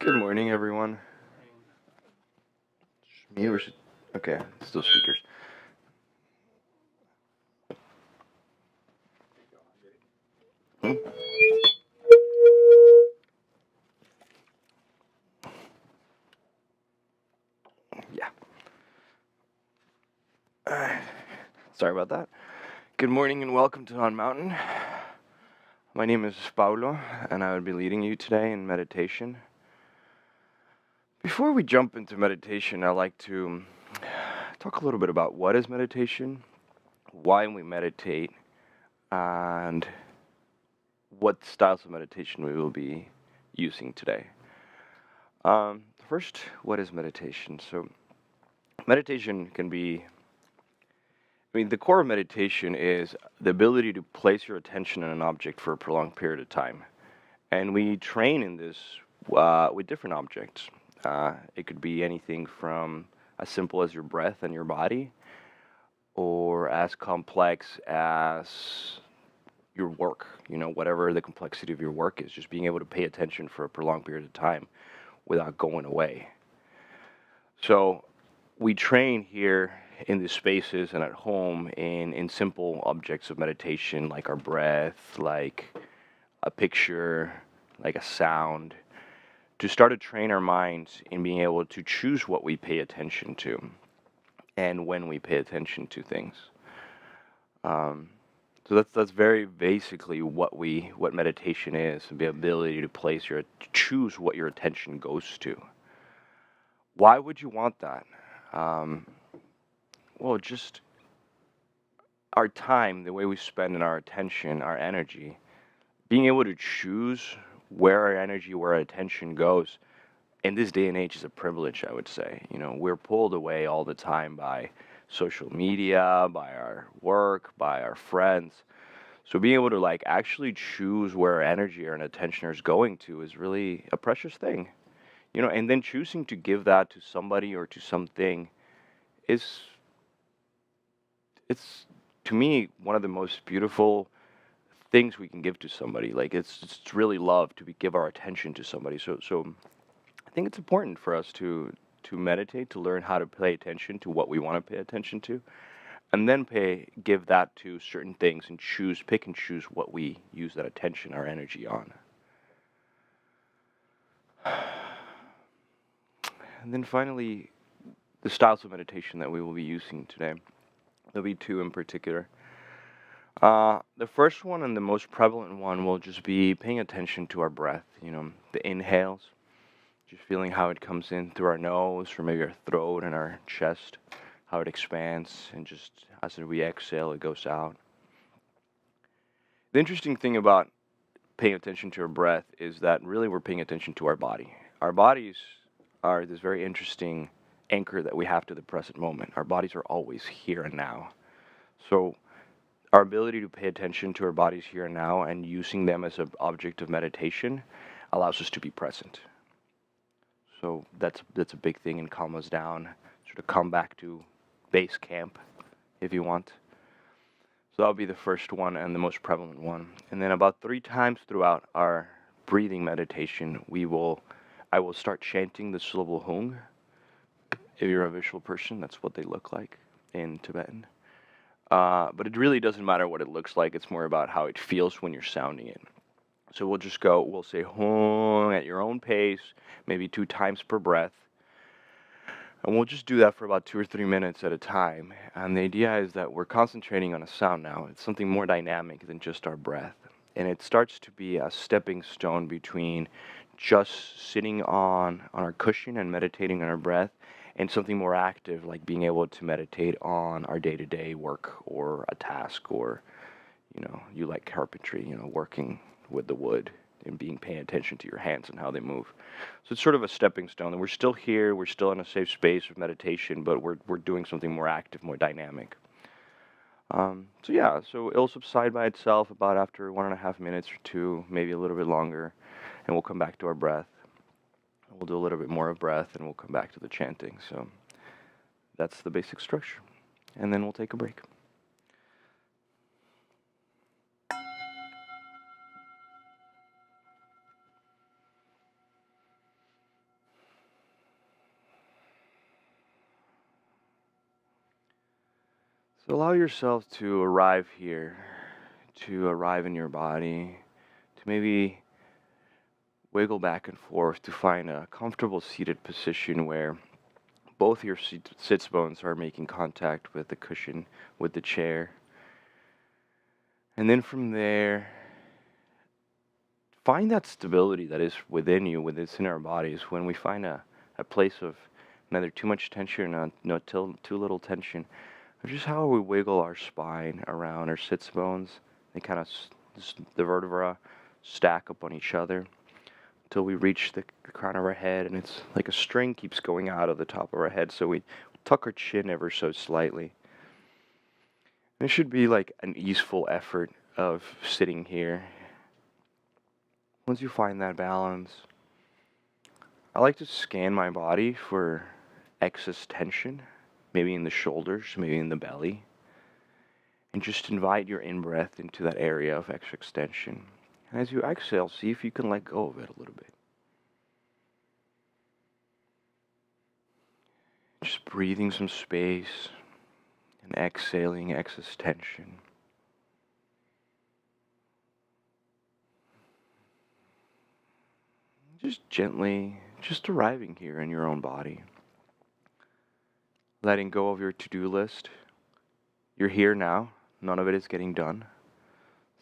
Good morning, everyone. Me or should... Okay, still speakers. Hmm? Yeah. Sorry about that. Good morning and welcome to On Mountain. My name is Paulo, and I will be leading you today in meditation. Before we jump into meditation, I'd like to talk a little bit about what is meditation, why we meditate, and what styles of meditation we will be using today. First, what is meditation? So, meditation can be the core of meditation is the ability to place your attention on an object for a prolonged period of time. And we train in this with different objects. It could be anything from as simple as your breath and your body, or as complex as your work, whatever the complexity of your work is, just being able to pay attention for a prolonged period of time without going away. So we train here in these spaces and at home in simple objects of meditation like our breath, like a picture, like a sound, to start to train our minds in being able to choose what we pay attention to and when we pay attention to things. So that's very basically what meditation is, the ability to choose what your attention goes to. Why would you want that? Well, just our time, the way we spend our attention, our energy, being able to choose where our energy, where our attention goes, in this day and age is a privilege, I would say. We're pulled away all the time by social media, by our work, by our friends. So being able to actually choose where our energy or an attention is going to is really a precious thing. And then choosing to give that to somebody or to something is it's to me one of the most beautiful things we can give to somebody. Like it's really love to give our attention to somebody. So I think it's important for us to meditate, to learn how to pay attention to what we want to pay attention to, and then give that to certain things and pick and choose what we use that attention, our energy on. And then finally, the styles of meditation that we will be using today. There'll be two in particular. The first one and the most prevalent one will just be paying attention to our breath, the inhales, just feeling how it comes in through our nose or maybe our throat and our chest, how it expands, and just as we exhale, it goes out. The interesting thing about paying attention to our breath is that really we're paying attention to our body. Our bodies are this very interesting anchor that we have to the present moment. Our bodies are always here and now. So our ability to pay attention to our bodies here and now and using them as an object of meditation allows us to be present. So that's a big thing and calm us down, sort of come back to base camp, if you want. So that'll be the first one and the most prevalent one. And then about 3 times throughout our breathing meditation, I will start chanting the syllable hung. If you're a visual person, that's what they look like in Tibetan. But it really doesn't matter what it looks like. It's more about how it feels when you're sounding it. So we'll say hung at your own pace, maybe 2 times per breath. And we'll just do that for about 2 or 3 minutes at a time. And the idea is that we're concentrating on a sound now. It's something more dynamic than just our breath. And it starts to be a stepping stone between just sitting on our cushion and meditating on our breath and something more active, like being able to meditate on our day-to-day work or a task, or, you like carpentry, working with the wood and paying attention to your hands and how they move. So it's sort of a stepping stone. And we're still here, we're still in a safe space of meditation, but we're doing something more active, more dynamic. So it'll subside by itself about after 1.5 minutes or 2, maybe a little bit longer, and we'll come back to our breath. We'll do a little bit more of breath, and we'll come back to the chanting. So that's the basic structure. And then we'll take a break. So allow yourself to arrive here, to arrive in your body, to maybe wiggle back and forth to find a comfortable seated position where both your sits bones are making contact with the cushion, with the chair. And then from there, find that stability that is within you, within our bodies. When we find a place of neither too much tension or not too little tension, just how we wiggle our spine around our sits bones. They kind of, the vertebra stack up on each other until we reach the crown of our head, and it's like a string keeps going out of the top of our head, so we tuck our chin ever so slightly. And it should be like an easeful effort of sitting here. Once you find that balance, I like to scan my body for excess tension, maybe in the shoulders, maybe in the belly, and just invite your in-breath into that area of extra extension. And as you exhale, see if you can let go of it a little bit. Just breathing some space and exhaling excess tension. Just gently, just arriving here in your own body. Letting go of your to-do list. You're here now. None of it is getting done.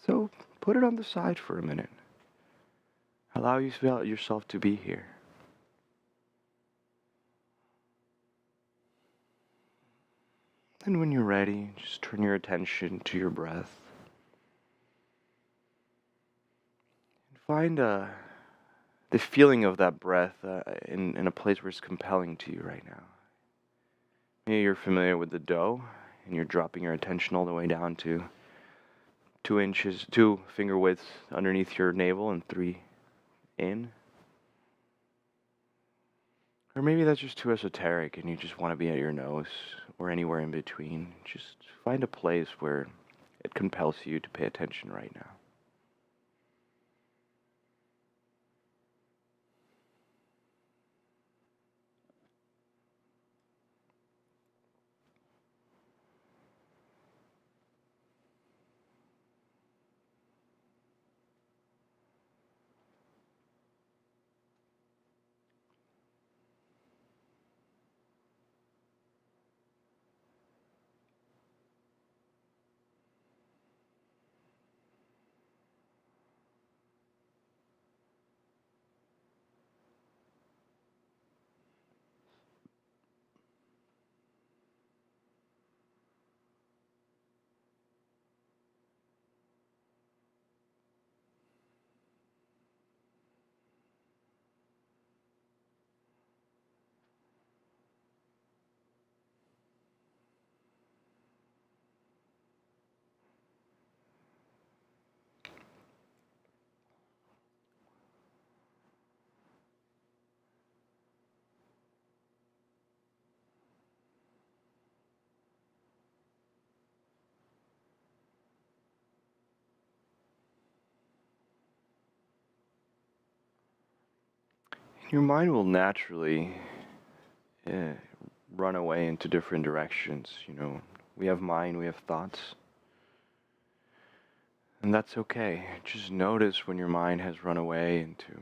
So put it on the side for a minute. Allow yourself to be here. And when you're ready, just turn your attention to your breath. And find the feeling of that breath in a place where it's compelling to you right now. Maybe you're familiar with the dough, and you're dropping your attention all the way down to 2 finger widths underneath your navel and 3 in. Or maybe that's just too esoteric and you just want to be at your nose or anywhere in between. Just find a place where it compels you to pay attention right now. Your mind will naturally uh, run away into different directions. We have mind, we have thoughts. And that's okay. Just notice when your mind has run away into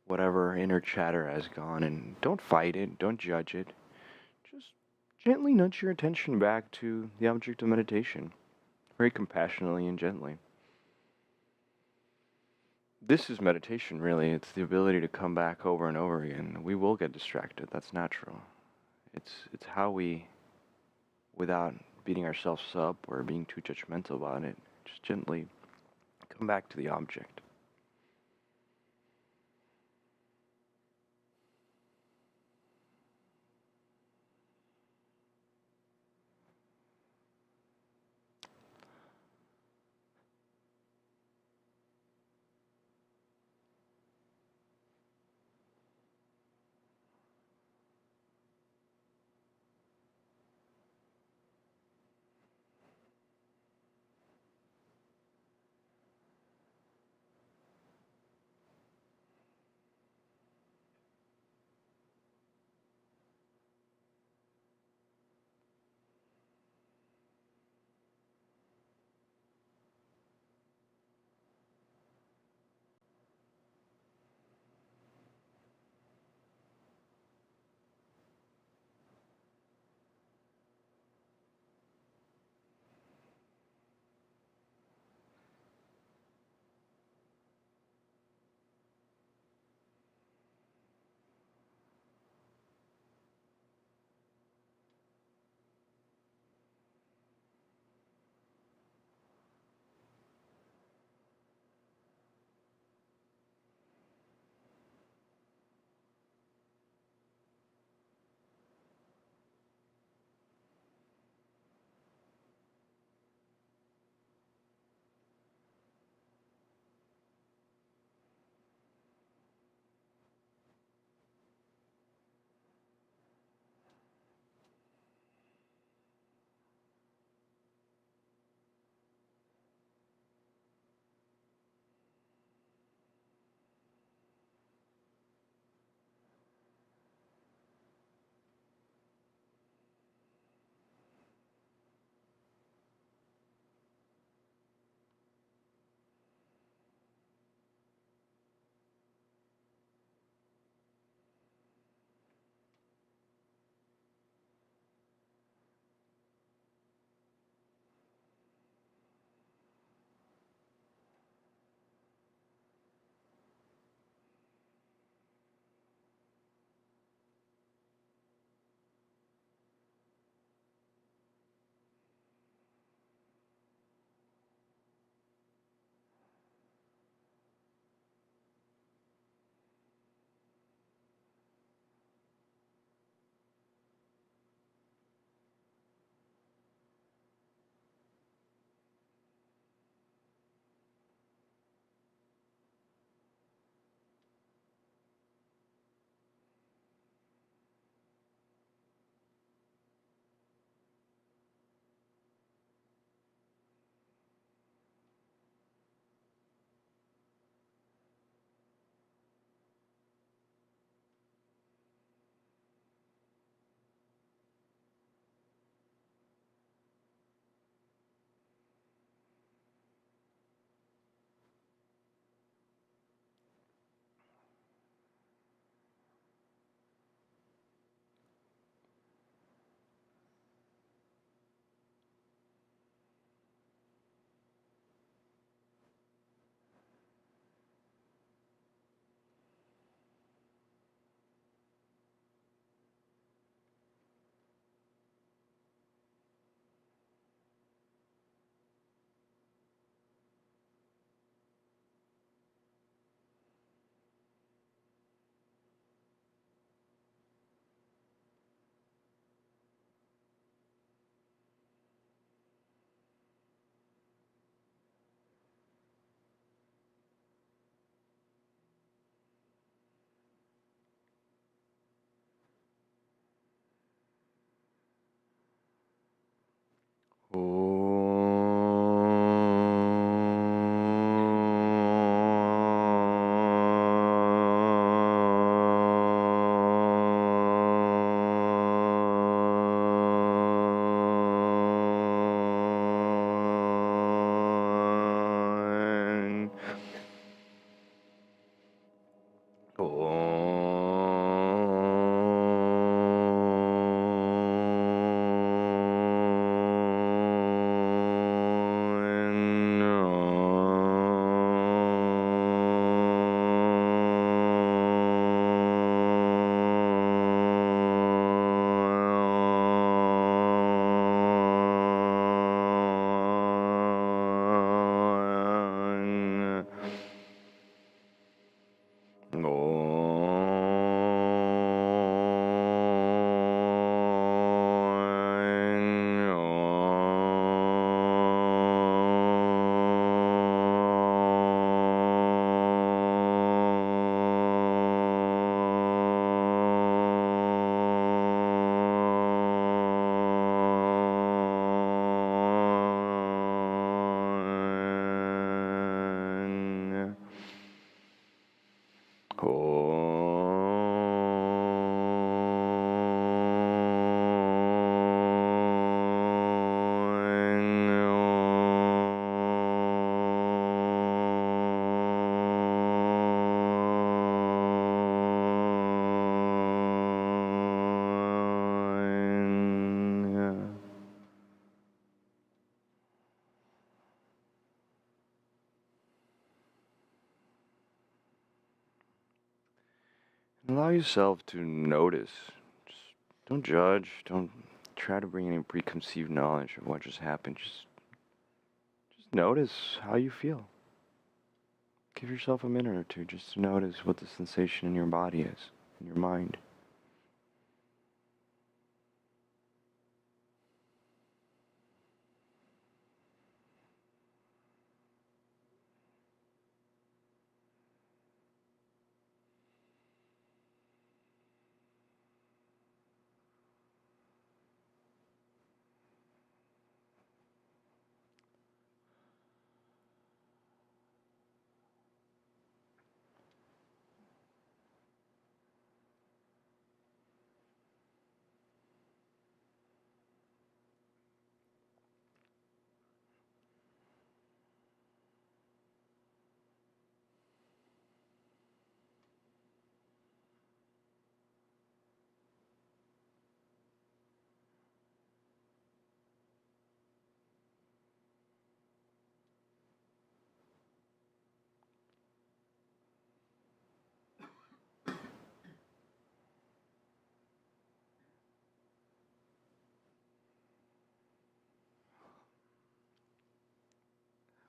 whatever inner chatter has gone, and don't fight it, don't judge it. Just gently nudge your attention back to the object of meditation, very compassionately and gently. This is meditation, really. It's the ability to come back over and over again. We will get distracted. That's natural. It's how we, without beating ourselves up or being too judgmental about it, just gently come back to the object. Allow yourself to notice. Just don't judge. Don't try to bring any preconceived knowledge of what just happened. Just notice how you feel. Give yourself a minute or two just to notice what the sensation in your body is, in your mind.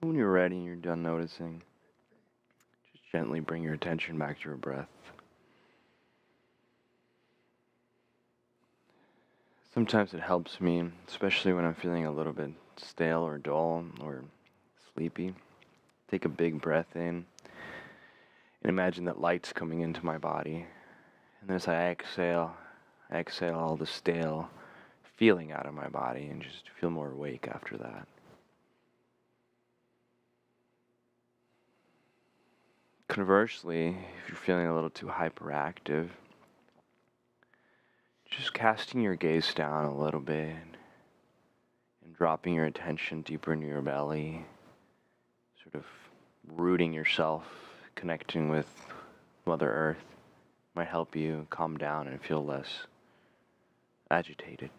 When you're ready and you're done noticing, just gently bring your attention back to your breath. Sometimes it helps me, especially when I'm feeling a little bit stale or dull or sleepy. Take a big breath in and imagine that light's coming into my body. And as I exhale all the stale feeling out of my body and just feel more awake after that. Conversely, if you're feeling a little too hyperactive, just casting your gaze down a little bit and dropping your attention deeper into your belly, sort of rooting yourself, connecting with Mother Earth, might help you calm down and feel less agitated.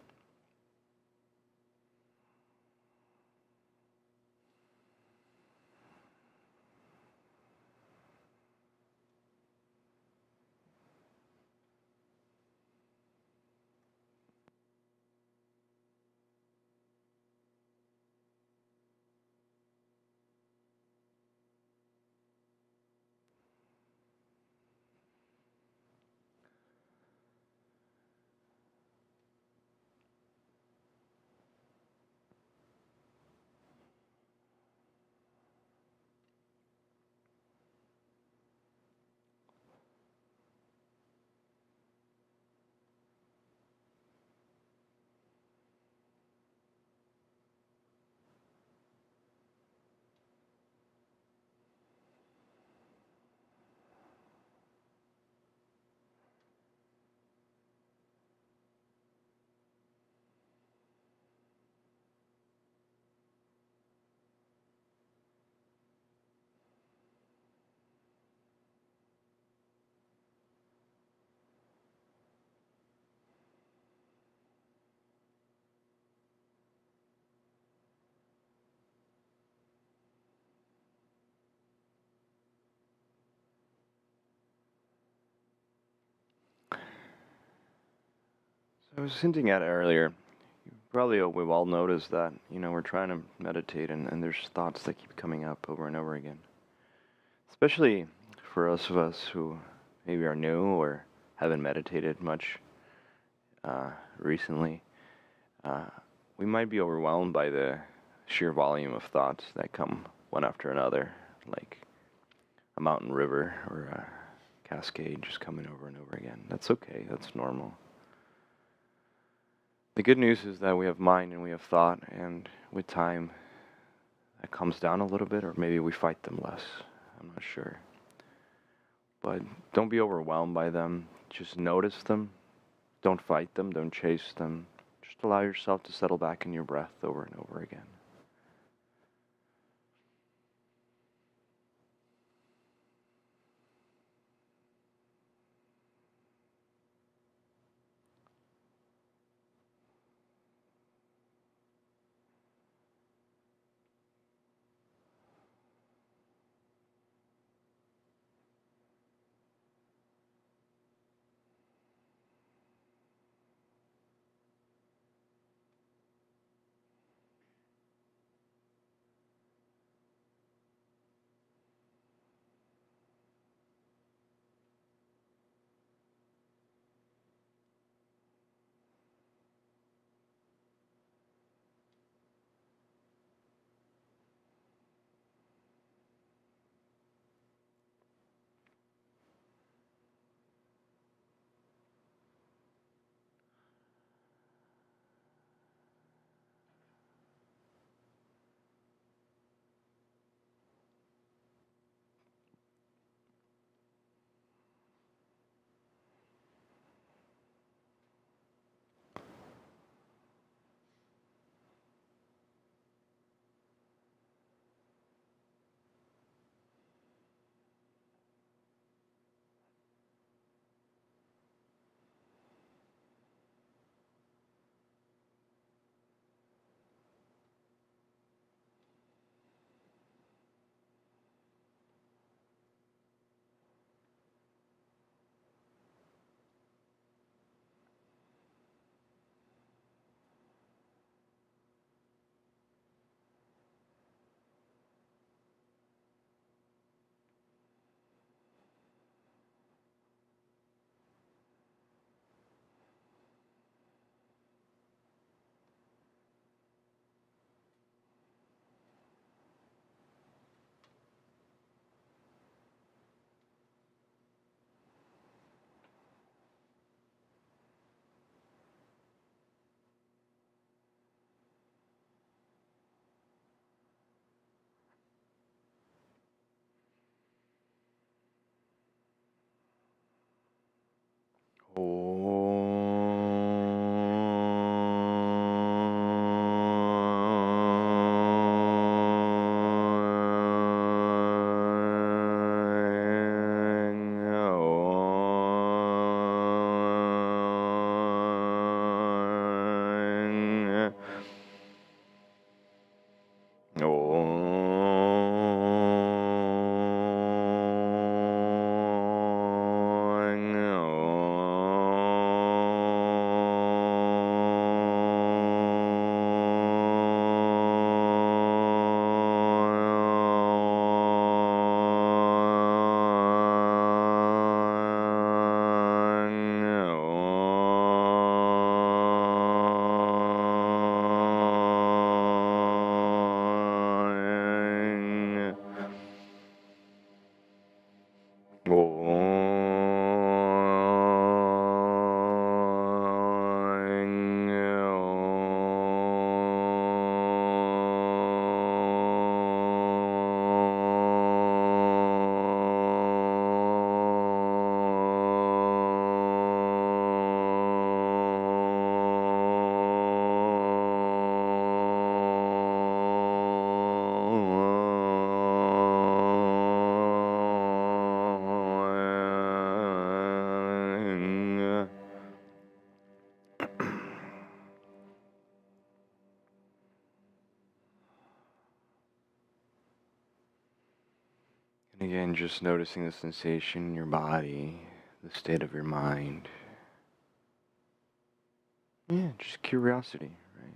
So I was hinting at it earlier. Probably we've all noticed that, we're trying to meditate and there's thoughts that keep coming up over and over again. Especially for us who maybe are new or haven't meditated much recently. Uh, we might be overwhelmed by the sheer volume of thoughts that come one after another, like a mountain river or a cascade just coming over and over again. That's okay, that's normal. The good news is that we have mind and we have thought, and with time, that comes down a little bit, or maybe we fight them less. I'm not sure. But don't be overwhelmed by them. Just notice them. Don't fight them. Don't chase them. Just allow yourself to settle back in your breath over and over again. And again, just noticing the sensation in your body, the state of your mind. Yeah, just curiosity, right?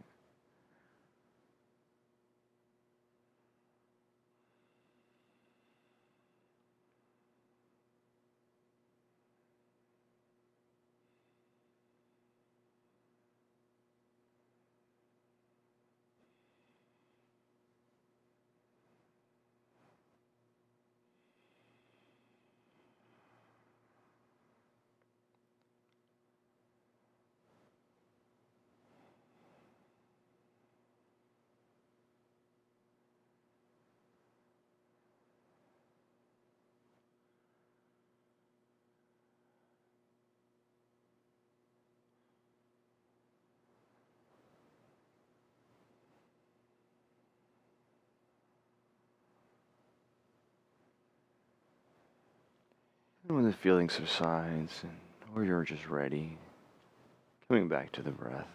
And when the feeling subsides, or you're just ready, coming back to the breath.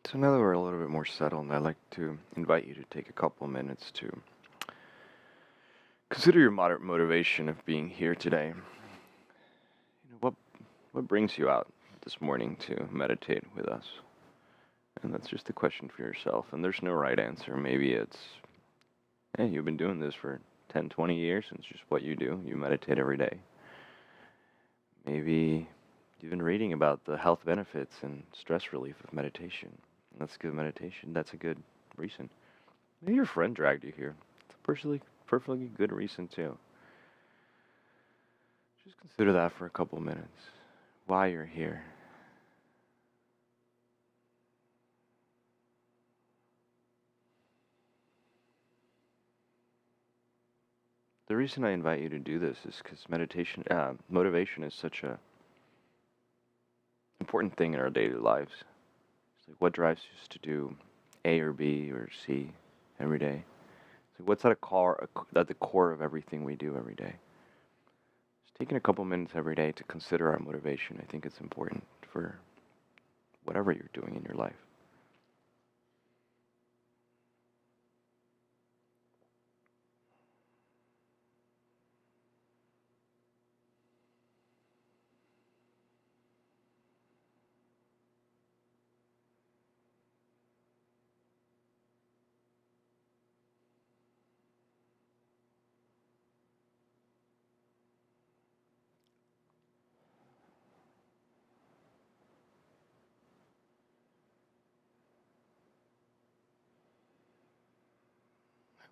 So now that we're a little bit more settled, I'd like to invite you to take a couple minutes to consider your moderate motivation of being here today. What brings you out this morning to meditate with us? And that's just a question for yourself. And there's no right answer. Maybe it's, hey, you've been doing this for 10, 20 years, and it's just what you do. You meditate every day. Maybe you've been reading about the health benefits and stress relief of meditation. That's good meditation. That's a good reason. Maybe your friend dragged you here. It's a perfectly good reason too. Just consider that for a couple minutes. Why you're here. the reason I invite you to do this is because motivation is such a important thing in our daily lives. It's like what drives us to do A or B or C every day. It's like what's at the core of everything we do every day. Just taking a couple minutes every day to consider our motivation, I think it's important for whatever you're doing in your life.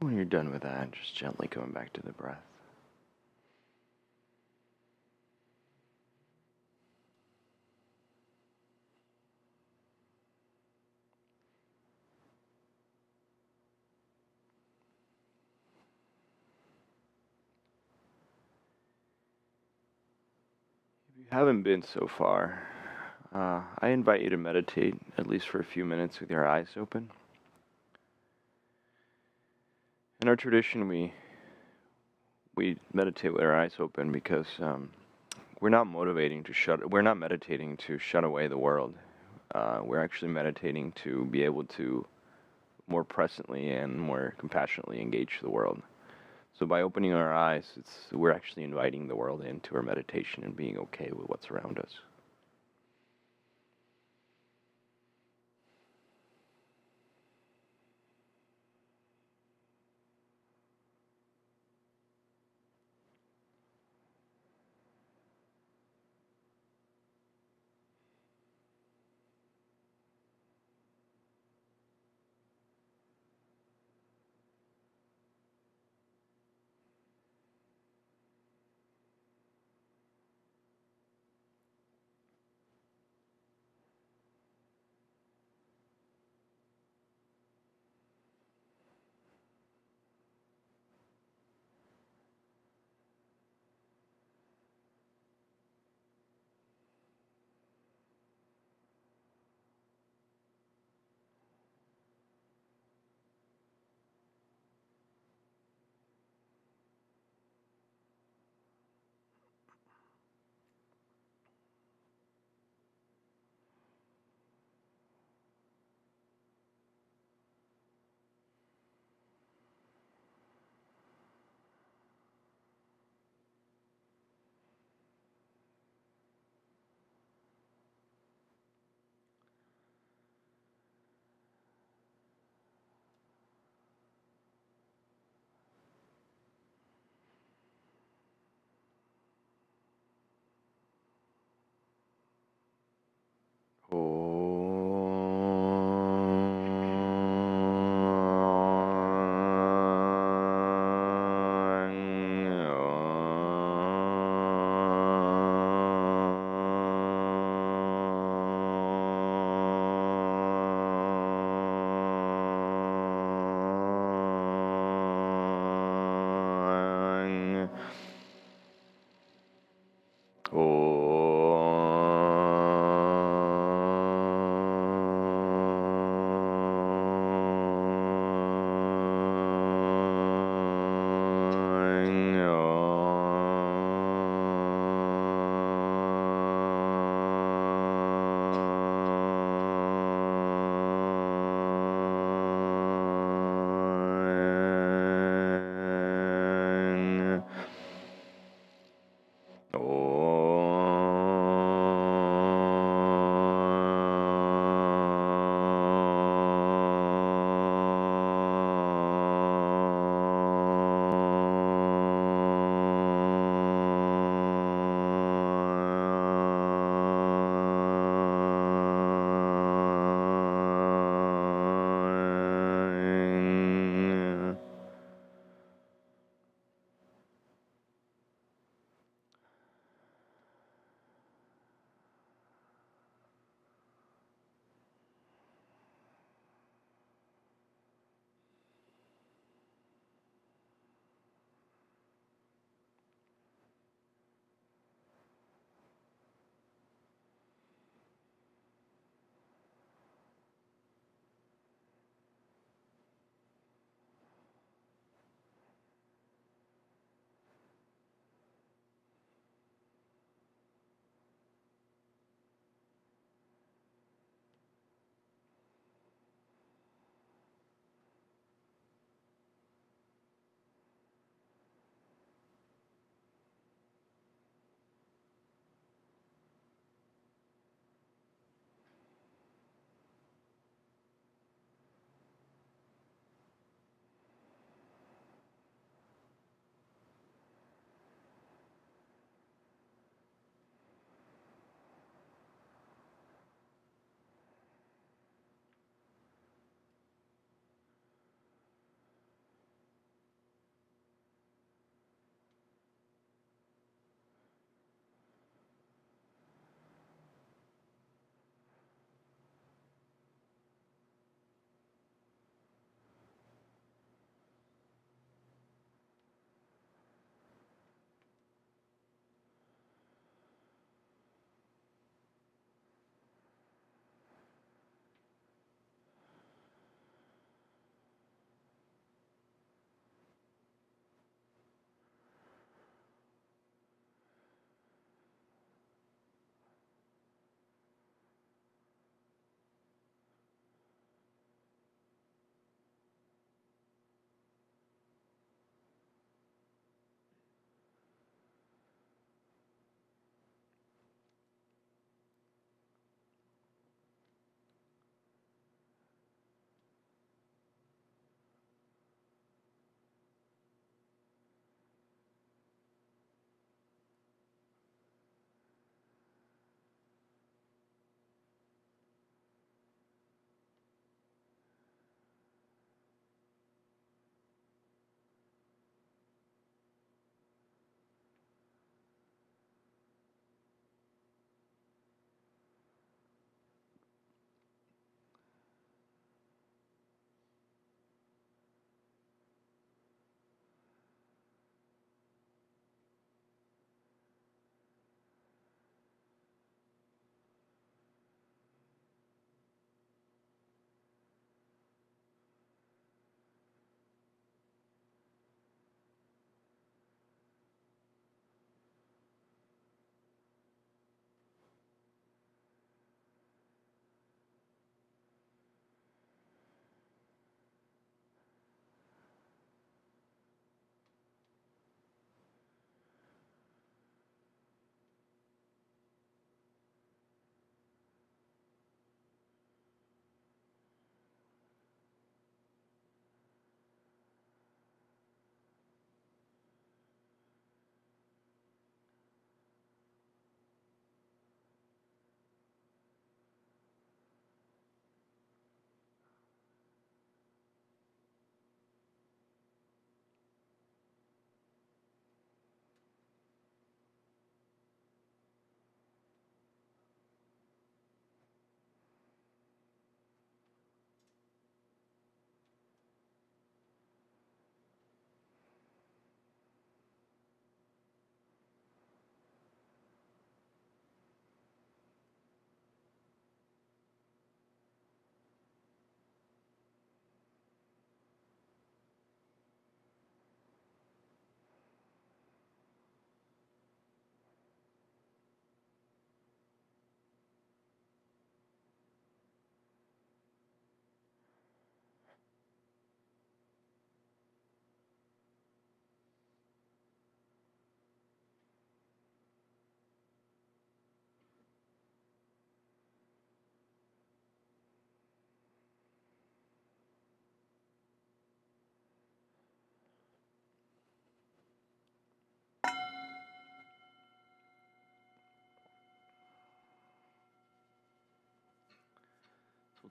When you're done with that, just gently coming back to the breath. If you haven't been so far, I invite you to meditate at least for a few minutes with your eyes open. In our tradition, we meditate with our eyes open because we're not meditating to shut away the world. We're actually meditating to be able to more presently and more compassionately engage the world. So by opening our eyes, we're actually inviting the world into our meditation and being okay with what's around us.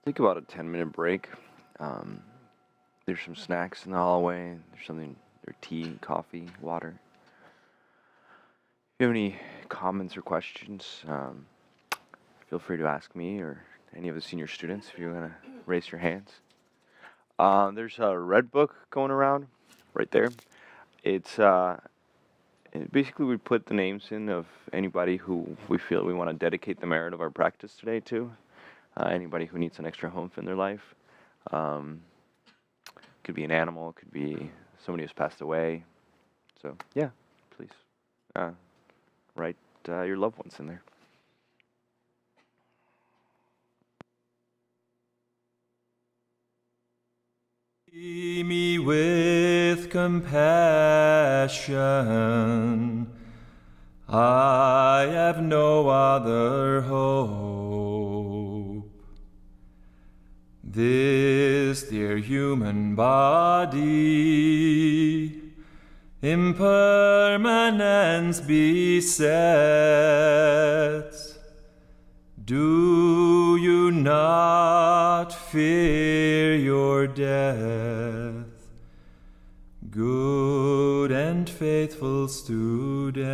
take about a 10-minute break. Um, there's some snacks in the hallway. There's tea, coffee, water. If you have any comments or questions, feel free to ask me or any of the senior students if you want to raise your hands. There's a red book going around right there. Basically we put the names in of anybody who we feel we want to dedicate the merit of our practice today to. Anybody who needs an extra hoof in their life. Could be an animal, could be somebody who's passed away. So yeah, please write your loved ones in there. See me with compassion. I have no other hope. This dear human body, impermanence besets. Do you not fear your death, good and faithful student?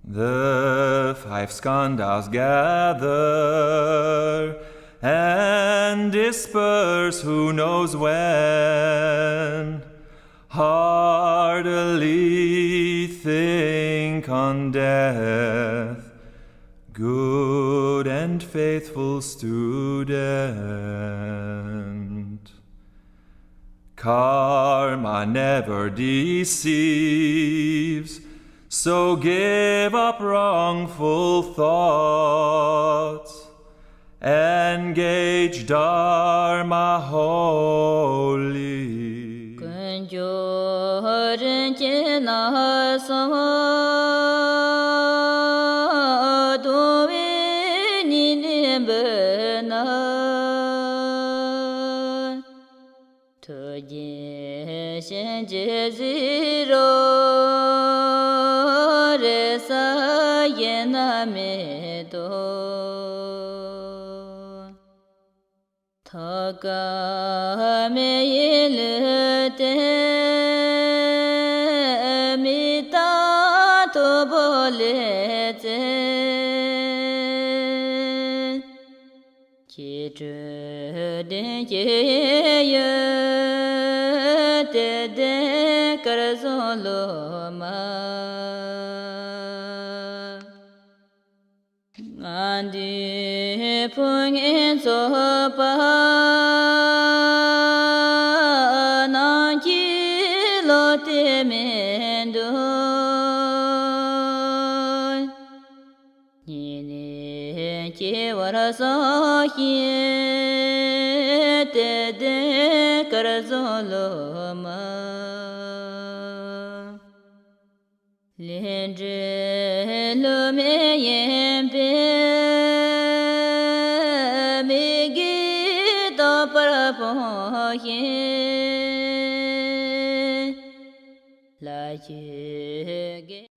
The 5 skandhas gather and disperse who knows when. Heartily think on death, good and faithful student. Karma never deceives, so give up wrongful thoughts. Engage Dharma wholly.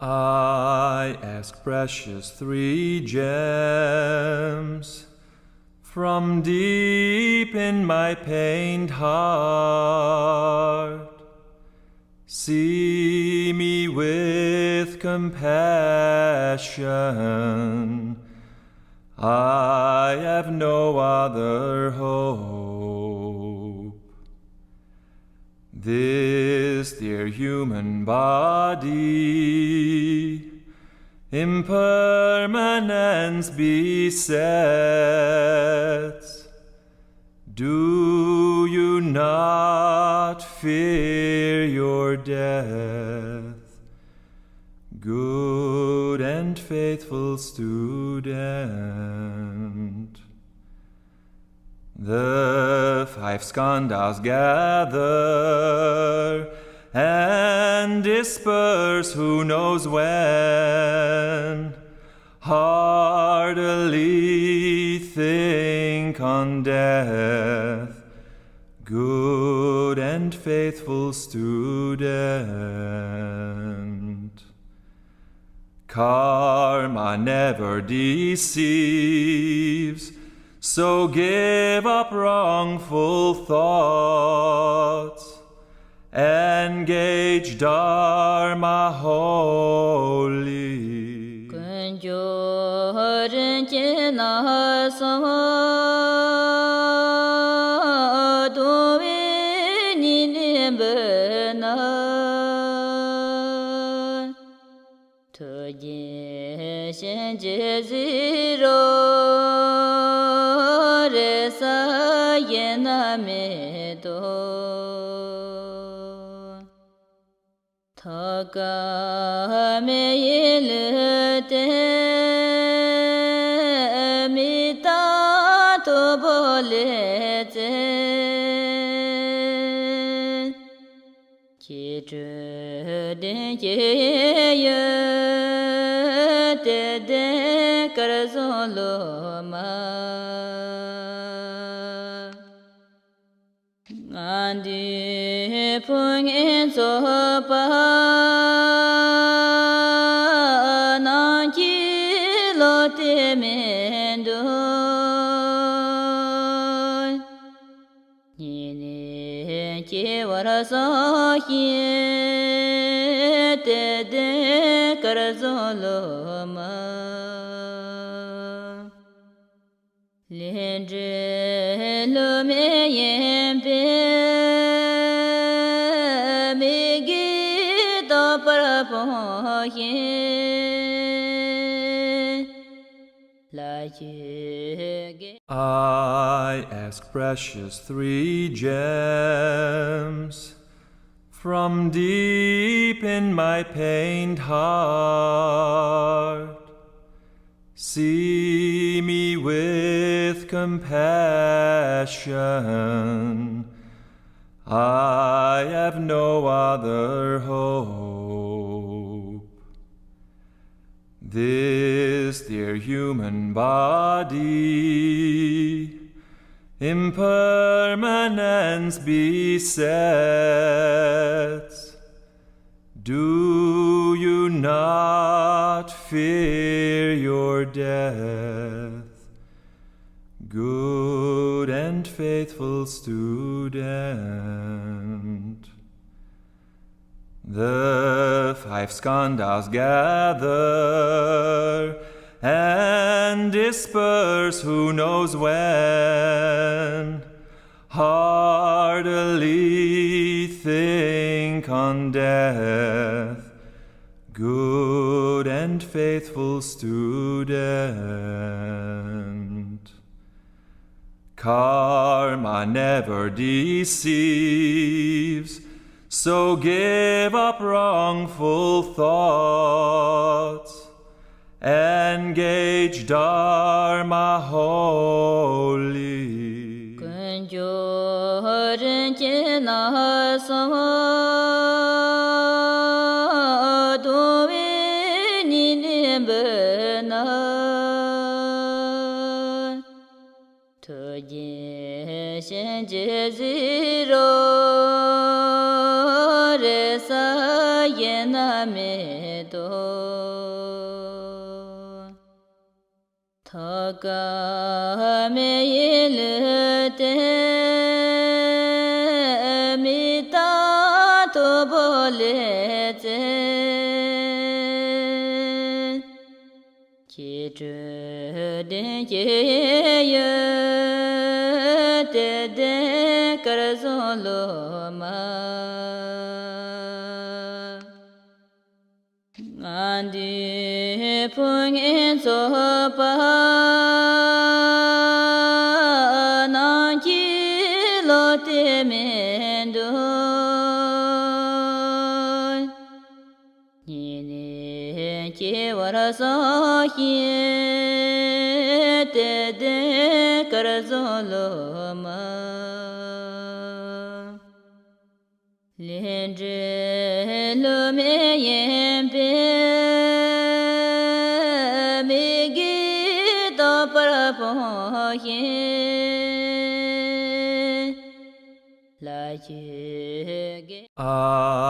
I ask precious 3 gems from deep in my pained heart. See me with compassion. I have no other hope. This dear human body, impermanence besets. Do you not fear your death, good and faithful student? The 5 skandhas gather and disperse who knows when. Heartily think on death, good and faithful student. Karma never deceives, so give up wrongful thoughts. Engage Dharma wholly. I ask precious three gems from deep in my pained heart. See me with compassion. I have no other hope. This dear human body, impermanence besets. Do you not fear your death, good and faithful student? The five skandhas gather and disperse who knows when. Heartily think on death, good and faithful student. Karma never deceives, so give up wrongful thoughts. Engage Dharma wholly.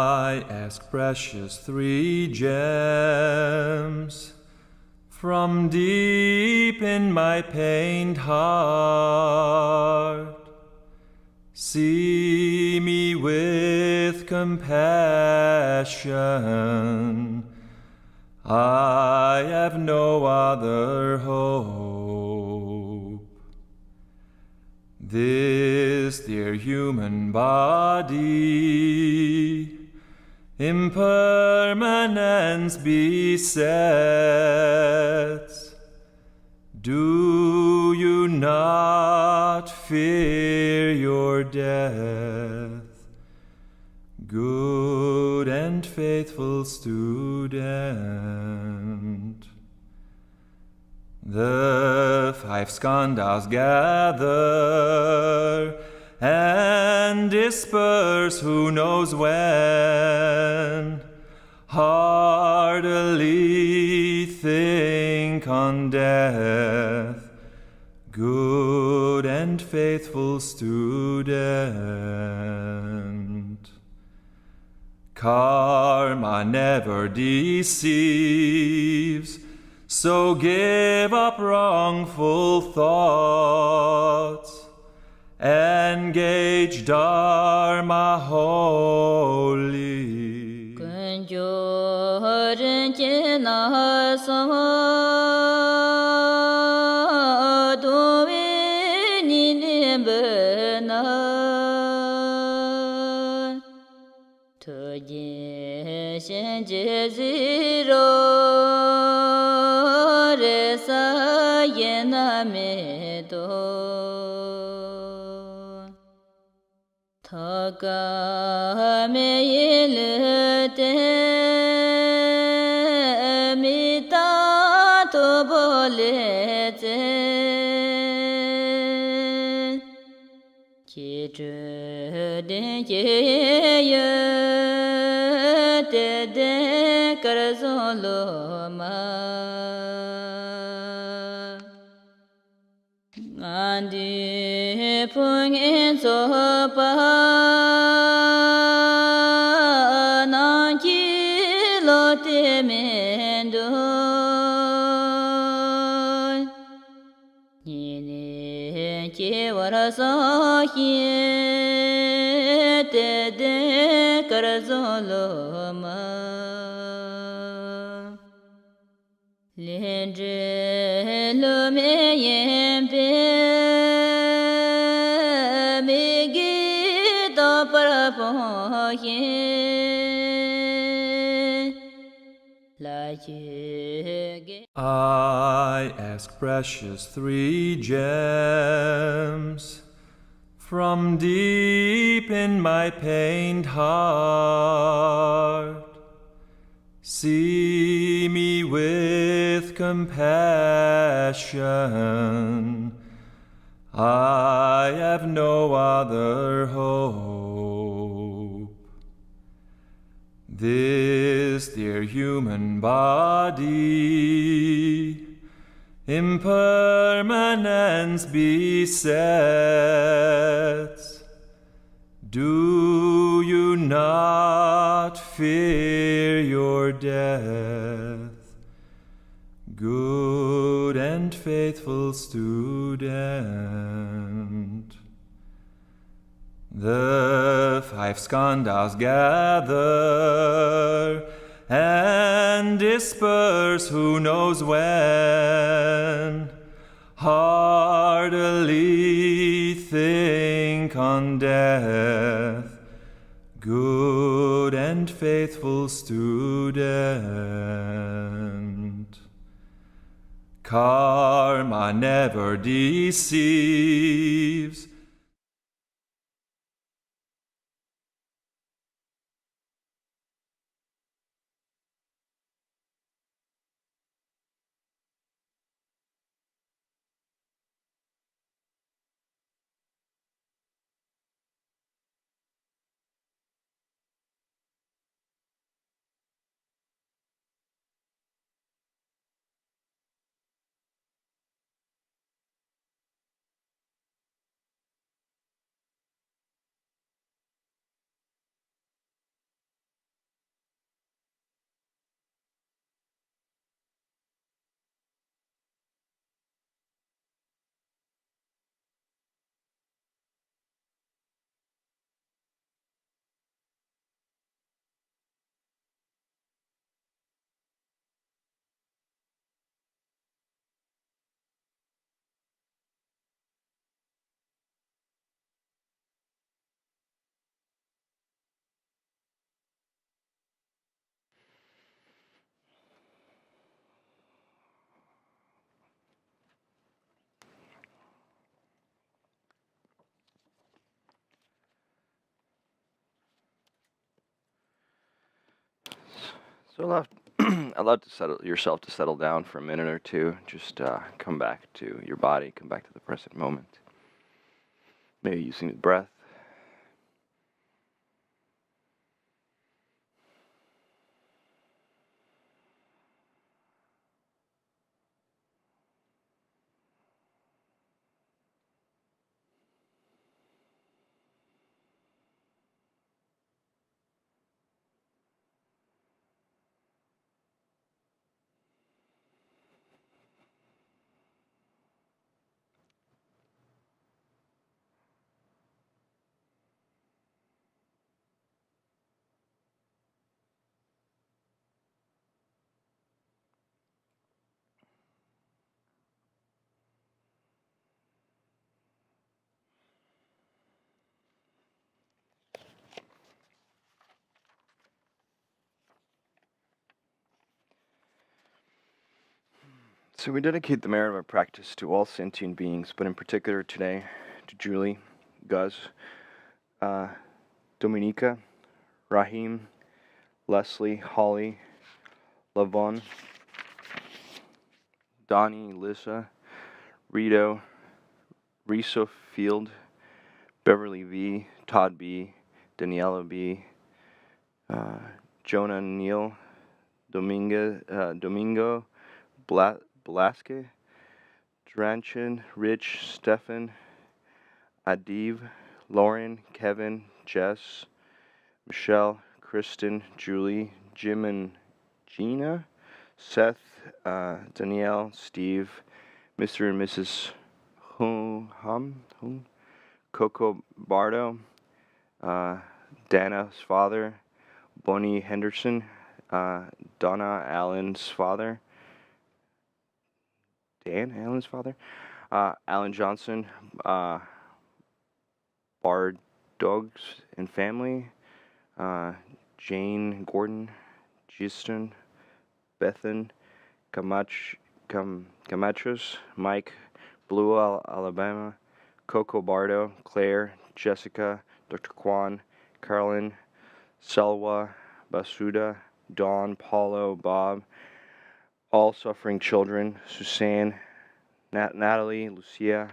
I ask precious three gems from deep in my pained heart. See me with compassion. I have no other hope. This dear human body impermanence besets. Do you not fear your death, good and faithful student? The five skandhas gather and disperse who knows when. Heartily think on death, good and faithful student. Karma never deceives, so give up wrongful thoughts. Engage Dharma wholly. I ask precious three gems from deep in my pained heart. See me with compassion. I have no other hope. This dear human body impermanence besets. Do you not fear your death, good and faithful student? The five skandhas gather and disperse who knows when. Heartily think on death, good and faithful student. Karma never deceives, So allow to settle yourself to settle down for a minute or two. Just come back to your body, come back to the present moment. Maybe using the breath. So we dedicate the merit of our practice to all sentient beings, but in particular today to Julie, Gus, Dominica, Rahim, Leslie, Holly, Lavon, Donnie, Lisa, Rito, Riso Field, Beverly V, Todd B, Daniela B, Jonah Neal, Domingo Blasque, Dranchin, Rich, Stefan, Adiv, Lauren, Kevin, Jess, Michelle, Kristen, Julie, Jim and Gina, Seth, Danielle, Steve, Mr. and Mrs. Coco Bardo, Dana's father, Bonnie Henderson, Donna Allen's father, Dan Allen's father, Alan Johnson, Bard Dogs and Family, Jane Gordon, Giston, Bethan, Camachos, Mike, Blue Alabama, Coco Bardo, Claire, Jessica, Dr. Kwan, Carolyn, Selwa, Basuda, Dawn, Paulo, Bob, all suffering children, Suzanne, Natalie, Lucia,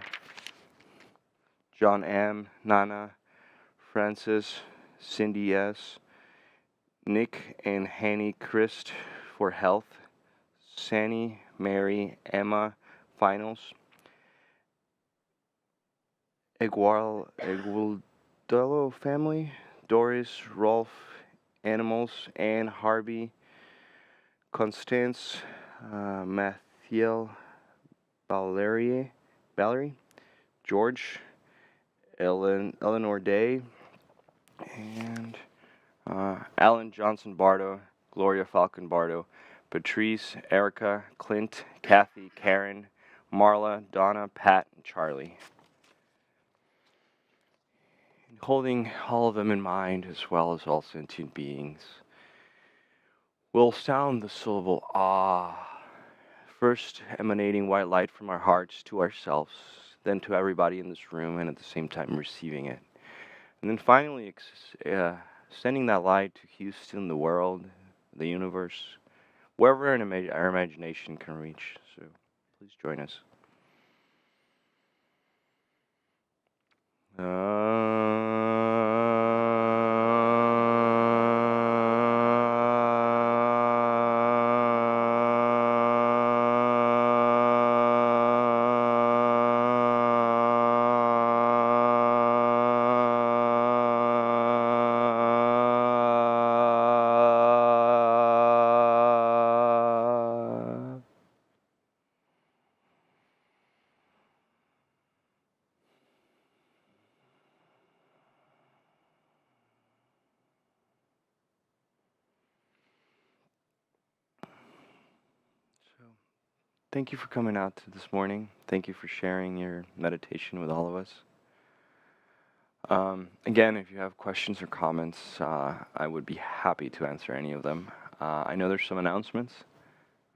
John M., Nana, Francis, Cindy S., Nick and Hanny Christ for health, Sani, Mary, Emma, finals, Egualdalo family, Doris, Rolf, animals, Anne, Harvey, Constance, Mathiel, Valerie, George, Eleanor Day, and Alan Johnson Bardo, Gloria Falcon Bardo, Patrice, Erica, Clint, Kathy, Karen, Marla, Donna, Pat, and Charlie. And holding all of them in mind, as well as all sentient beings, we'll sound the syllable ah, first emanating white light from our hearts to ourselves, then to everybody in this room, and at the same time receiving it. And then finally sending that light to Houston, the world, the universe, wherever our imagination can reach. So please join us. Thank you for coming out this morning. Thank you for sharing your meditation with all of us. Again, if you have questions or comments, I would be happy to answer any of them. I know there's some announcements.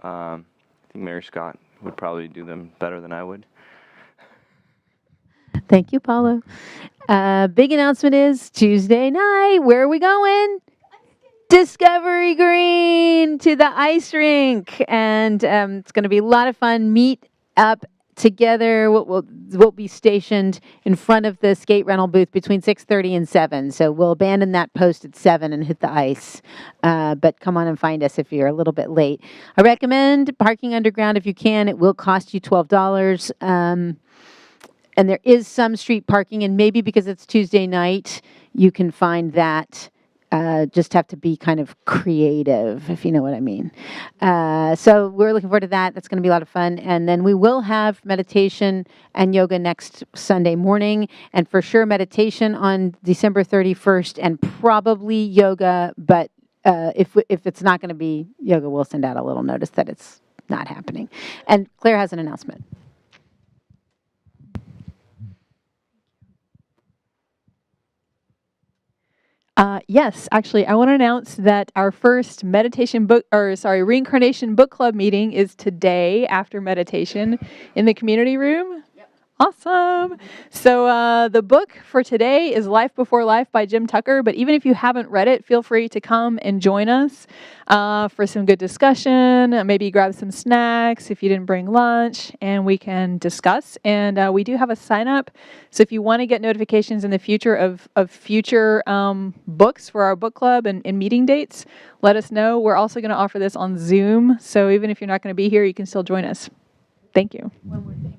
I think Mary Scott would probably do them better than I would. Thank you, Paulo. Big announcement is Tuesday night. Where are we going? Discovery Green to the ice rink, and it's going to be a lot of fun. Meet up together. We'll be stationed in front of the skate rental booth between 6:30 and 7. So we'll abandon that post at 7 and hit the ice. But come on and find us if you're a little bit late. I recommend parking underground if you can. It will cost you $12. And there is some street parking, and maybe because it's Tuesday night, you can find that. Just have to be kind of creative, if you know what I mean. So we're looking forward to that. That's going to be a lot of fun. And then we will have meditation and yoga next Sunday morning, and for sure meditation on December 31st, and probably yoga. But if it's not going to be yoga, we'll send out a little notice that it's not happening. And Claire has an announcement. Yes, actually, I want to announce that our first reincarnation book club meeting is today after meditation in the community room. Yep. Awesome. So the book for today is Life Before Life by Jim Tucker, but even if you haven't read it, feel free to come and join us for some good discussion. Maybe grab some snacks if you didn't bring lunch, and we can discuss. And we do have a sign up. So if you want to get notifications in the future of future books for our book club and meeting dates, let us know. We're also going to offer this on Zoom. So even if you're not going to be here, you can still join us. Thank you. One more thing.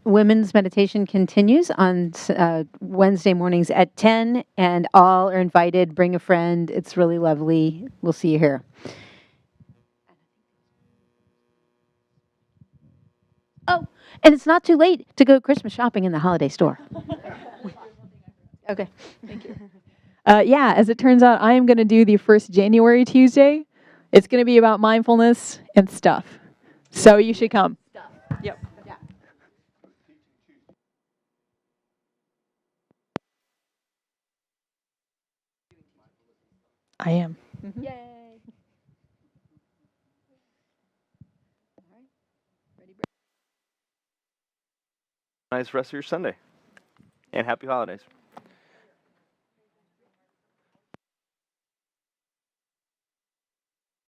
Women's meditation continues on Wednesday mornings at 10, and all are invited. Bring a friend. It's really lovely. We'll see you here. Oh, and it's not too late to go Christmas shopping in the holiday store. Okay. Thank you. Yeah, as it turns out, I am going to do the first January Tuesday. It's going to be about mindfulness and stuff. So you should come. Yep. Yeah. I am. Mm-hmm. Yay. Nice rest of your Sunday. And happy holidays.